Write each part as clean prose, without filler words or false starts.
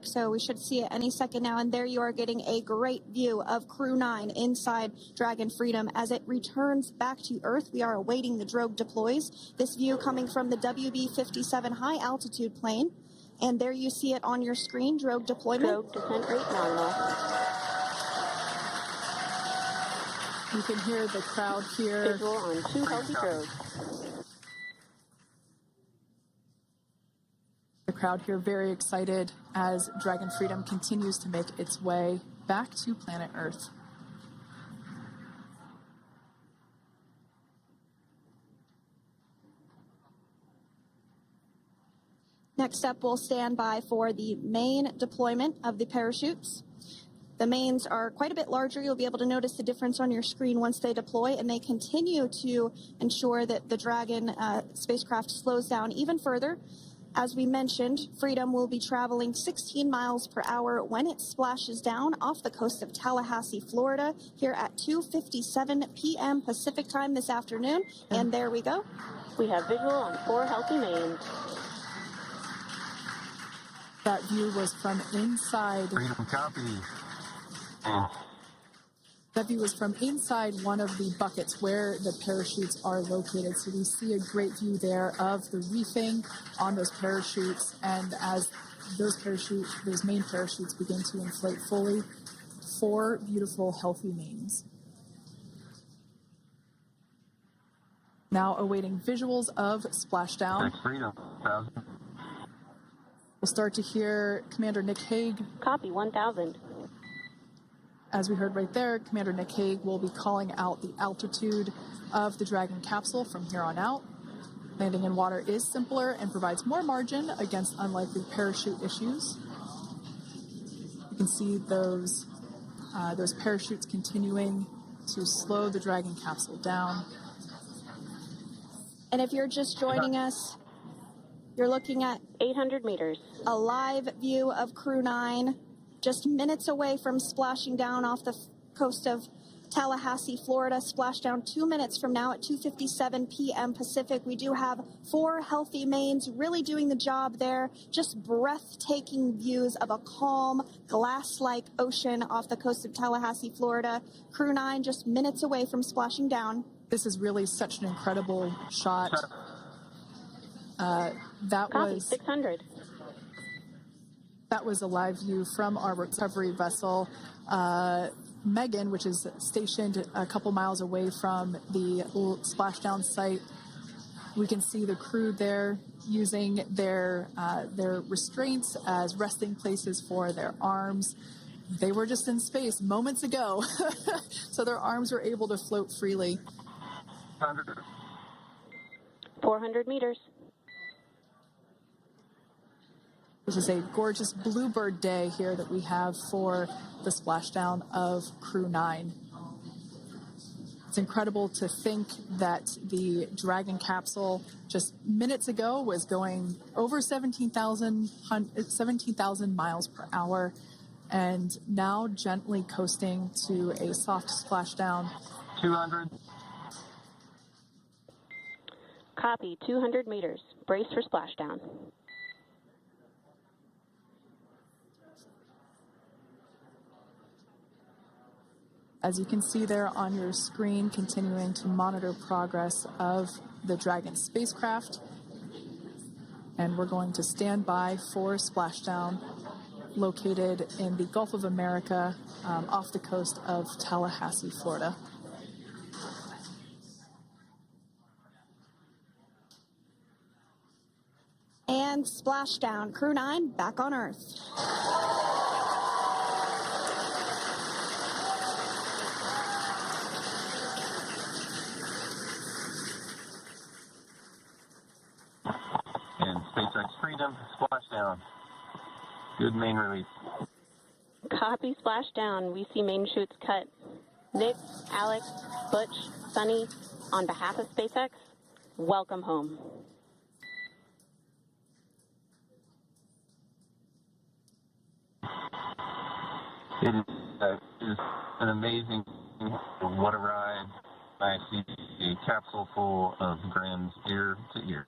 So we should see it any second now. And there you are getting a great view of Crew 9 inside Dragon Freedom as it returns back to Earth. We are awaiting the drogue deploys. This view coming from the WB-57 high altitude plane. And there you see it on your screen, drogue deployment. Drogue descent rate nominal. You can hear the crowd here. Visual on 2 healthy drogues. The crowd here very excited as Dragon Freedom continues to make its way back to planet Earth. Next up, we'll stand by for the main deployment of the parachutes. The mains are quite a bit larger. You'll be able to notice the difference on your screen once they deploy, and they continue to ensure that the Dragon spacecraft slows down even further. As we mentioned, Freedom will be traveling 16 miles per hour when it splashes down off the coast of Tallahassee, Florida, here at 2:57 p.m. Pacific time this afternoon. And there we go. We have visual on 4 healthy mains. That view was from inside. Freedom copy. That view was from inside one of the buckets where the parachutes are located. So we see a great view there of the reefing on those parachutes. And as those main parachutes begin to inflate fully, 4 beautiful, healthy mains. Now awaiting visuals of Splashdown. Freedom. We'll start to hear Commander Nick Hague. Copy 1000. As we heard right there, Commander Nick Hague will be calling out the altitude of the Dragon capsule from here on out. Landing in water is simpler and provides more margin against unlikely parachute issues. You can see those parachutes continuing to slow the Dragon capsule down. And if you're just joining us, you're looking at 800 meters. A live view of Crew 9. Just minutes away from splashing down off the coast of Tallahassee, Florida. Splashdown 2 minutes from now at 2:57 p.m. Pacific. We do have 4 healthy mains really doing the job there. Just breathtaking views of a calm, glass-like ocean off the coast of Tallahassee, Florida. Crew 9 just minutes away from splashing down. This is really such an incredible shot. Copy 600. That was a live view from our recovery vessel, Megan, which is stationed a couple miles away from the splashdown site. We can see the crew there using their restraints as resting places for their arms. They were just in space moments ago, so their arms were able to float freely. 400 meters. This is a gorgeous bluebird day here that we have for the splashdown of Crew 9. It's incredible to think that the Dragon capsule just minutes ago was going over 17,000 miles per hour and now gently coasting to a soft splashdown. 200. Copy 200 meters. Brace for splashdown. As you can see there on your screen, continuing to monitor progress of the Dragon spacecraft. And we're going to stand by for splashdown, located in the Gulf of America, off the coast of Tallahassee, Florida. And splashdown, Crew 9 back on Earth. Freedom, splashdown. Good main release. Copy splashdown. We see main chutes cut. Nick, Alex, Butch, Sunny, on behalf of SpaceX, welcome home. It is an amazing, what a ride. I see a capsule full of grins ear to ear.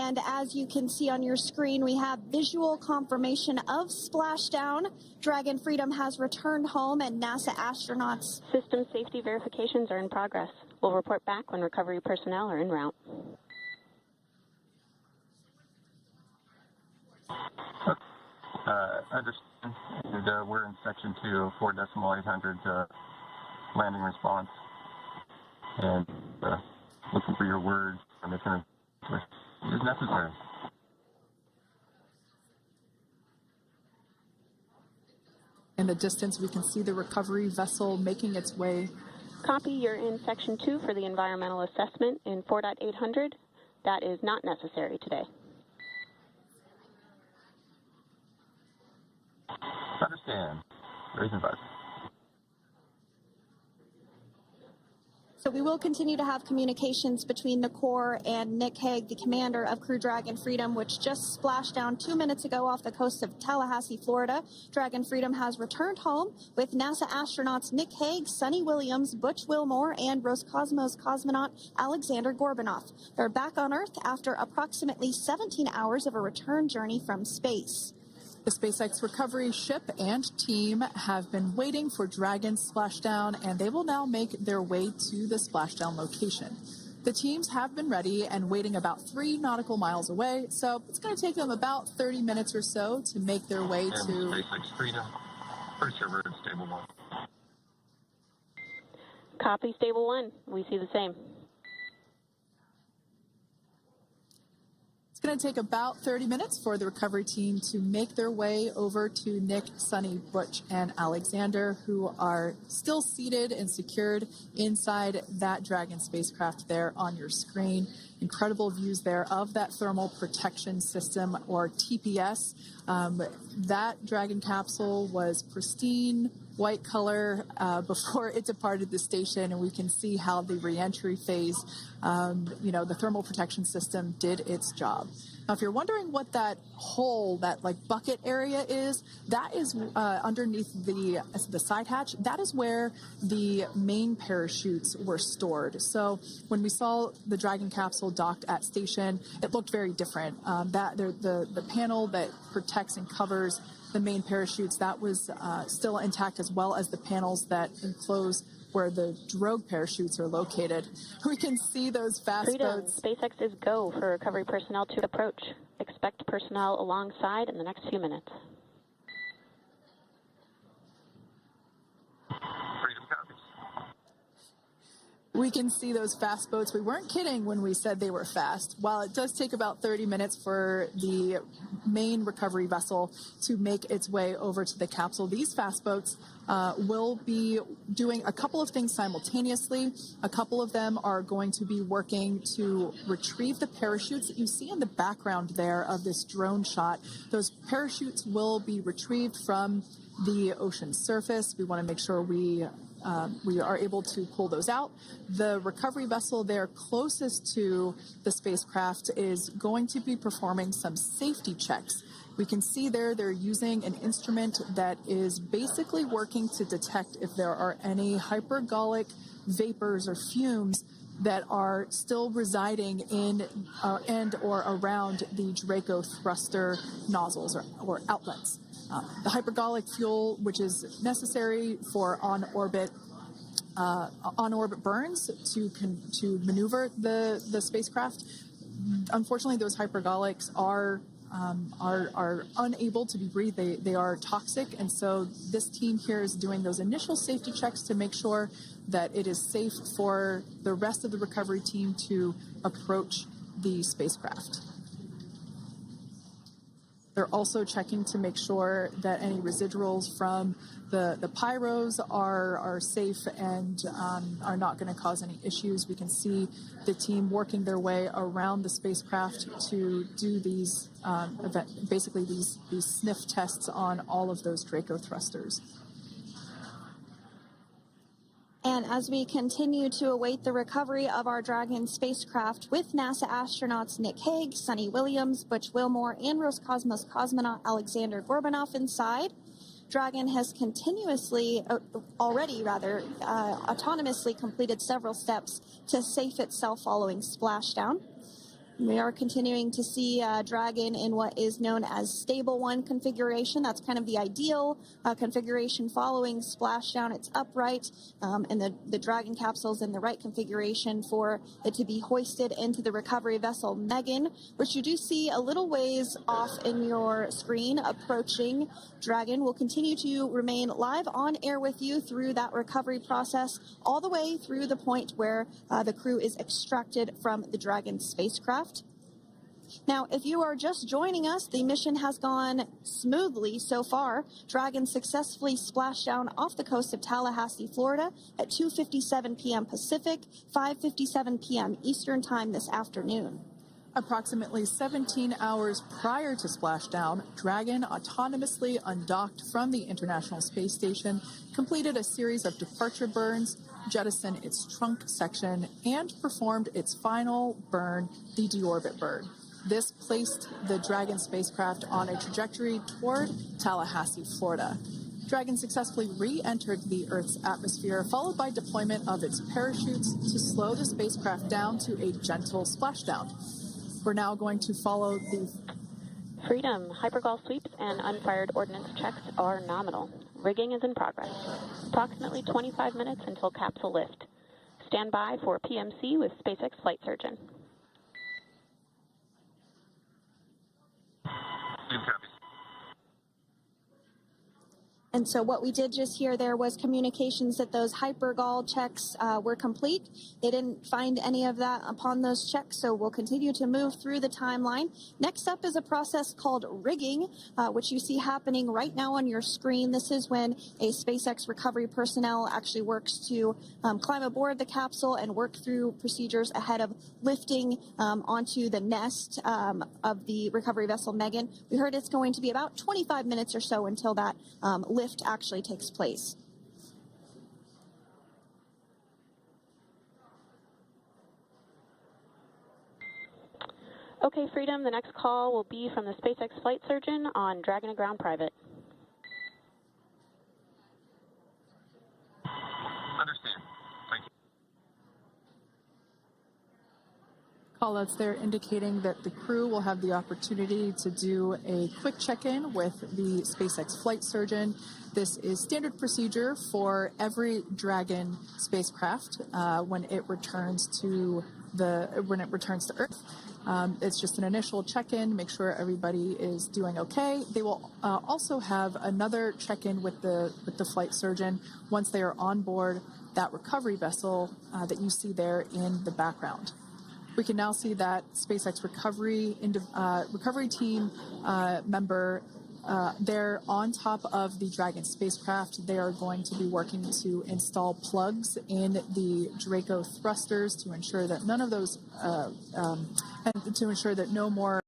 And as you can see on your screen, we have visual confirmation of Splashdown. Dragon Freedom has returned home, and NASA astronauts. System safety verifications are in progress. We'll report back when recovery personnel are en route. Understand. And, we're in section 2 of 4.800 landing response. And looking for your words and if it is necessary. In the distance, we can see the recovery vessel making its way. Copy, you're in section 2 for the environmental assessment in 4.800. That is not necessary today. Understand. Raising 5. So we will continue to have communications between the Corps and Nick Hague, the commander of Crew Dragon Freedom, which just splashed down 2 minutes ago off the coast of Tallahassee, Florida. Dragon Freedom has returned home with NASA astronauts Nick Hague, Sonny Williams, Butch Wilmore, and Roscosmos cosmonaut Alexander Gorbanov. They're back on Earth after approximately 17 hours of a return journey from space. The SpaceX recovery ship and team have been waiting for Dragon's splashdown, and they will now make their way to the splashdown location. The teams have been ready and waiting about 3 nautical miles away, so it's going to take them about 30 minutes or so to make their way to SpaceX Freedom. Pretty sure we're in stable 1. Copy, stable 1. We see the same. It's going to take about 30 minutes for the recovery team to make their way over to Nick, Sonny, Butch, and Alexander, who are still seated and secured inside that Dragon spacecraft there on your screen. Incredible views there of that thermal protection system, or TPS. That Dragon capsule was pristine, white color before it departed the station, and we can see how the reentry phase, the thermal protection system did its job. Now, if you're wondering what that hole, that like bucket area is, that is underneath the side hatch. That is where the main parachutes were stored. So when we saw the Dragon capsule docked at station, it looked very different. The panel that protects and covers the main parachutes, that was still intact, as well as the panels that enclose where the drogue parachutes are located. We can see those fast Freedom. boats. SpaceX is go for recovery personnel to approach. Expect personnel alongside in the next few minutes. Freedom copies. We can see those fast boats. We weren't kidding when we said they were fast. While it does take about 30 minutes for the main recovery vessel to make its way over to the capsule, these fast boats will be doing a couple of things simultaneously. A couple of them are going to be working to retrieve the parachutes that you see in the background there of this drone shot. Those parachutes will be retrieved from the ocean surface. We want to make sure we are able to pull those out. The recovery vessel there closest to the spacecraft is going to be performing some safety checks. We can see there they're using an instrument that is basically working to detect if there are any hypergolic vapors or fumes that are still residing in and or around the Draco thruster nozzles or outlets. The hypergolic fuel, which is necessary for on-orbit burns to maneuver the spacecraft. Unfortunately, those hypergolics are unable to be breathed. They are toxic, and so this team here is doing those initial safety checks to make sure that it is safe for the rest of the recovery team to approach the spacecraft. They're also checking to make sure that any residuals from the pyros are safe and are not going to cause any issues. We can see the team working their way around the spacecraft to do these these sniff tests on all of those Draco thrusters. And as we continue to await the recovery of our Dragon spacecraft with NASA astronauts Nick Hague, Sonny Williams, Butch Wilmore, and Roscosmos cosmonaut Alexander Gorbanov inside, Dragon has autonomously completed several steps to safe itself following splashdown. We are continuing to see Dragon in what is known as stable 1 configuration. That's kind of the ideal configuration following splashdown. It's upright, and the Dragon capsule is in the right configuration for it to be hoisted into the recovery vessel Megan, which you do see a little ways off in your screen approaching. Dragon will continue to remain live on air with you through that recovery process, all the way through the point where the crew is extracted from the Dragon spacecraft. Now, if you are just joining us, the mission has gone smoothly so far. Dragon successfully splashed down off the coast of Tallahassee, Florida at 2:57 p.m. Pacific, 5:57 p.m. Eastern Time this afternoon. Approximately 17 hours prior to splashdown, Dragon autonomously undocked from the International Space Station, completed a series of departure burns, jettisoned its trunk section, and performed its final burn, the deorbit burn. This placed the Dragon spacecraft on a trajectory toward Tallahassee, Florida. Dragon successfully re-entered the Earth's atmosphere, followed by deployment of its parachutes to slow the spacecraft down to a gentle splashdown. We're now going to follow the Freedom. Hypergol sweeps and unfired ordnance checks are nominal. Rigging is in progress. Approximately 25 minutes until capsule lift. Stand by for PMC with SpaceX flight surgeon. And so what we did just hear there was communications that those hypergol checks were complete. They didn't find any of that upon those checks, so we'll continue to move through the timeline. Next up is a process called rigging, which you see happening right now on your screen. This is when a SpaceX recovery personnel actually works to climb aboard the capsule and work through procedures ahead of lifting onto the nest of the recovery vessel Megan. We heard it's going to be about 25 minutes or so until that lift actually takes place. Okay, Freedom, the next call will be from the SpaceX flight surgeon on Dragon and Ground Private. Understand. Thank you. callouts there indicating that the crew will have the opportunity to do a quick check-in with the SpaceX flight surgeon. This is standard procedure for every Dragon spacecraft when it returns to Earth. It's just an initial check-in, make sure everybody is doing okay. They will also have another check-in with the flight surgeon once they are on board that recovery vessel that you see there in the background. We can now see that SpaceX recovery team member they're on top of the Dragon spacecraft. They are going to be working to install plugs in the Draco thrusters to ensure that none of those, and to ensure that no more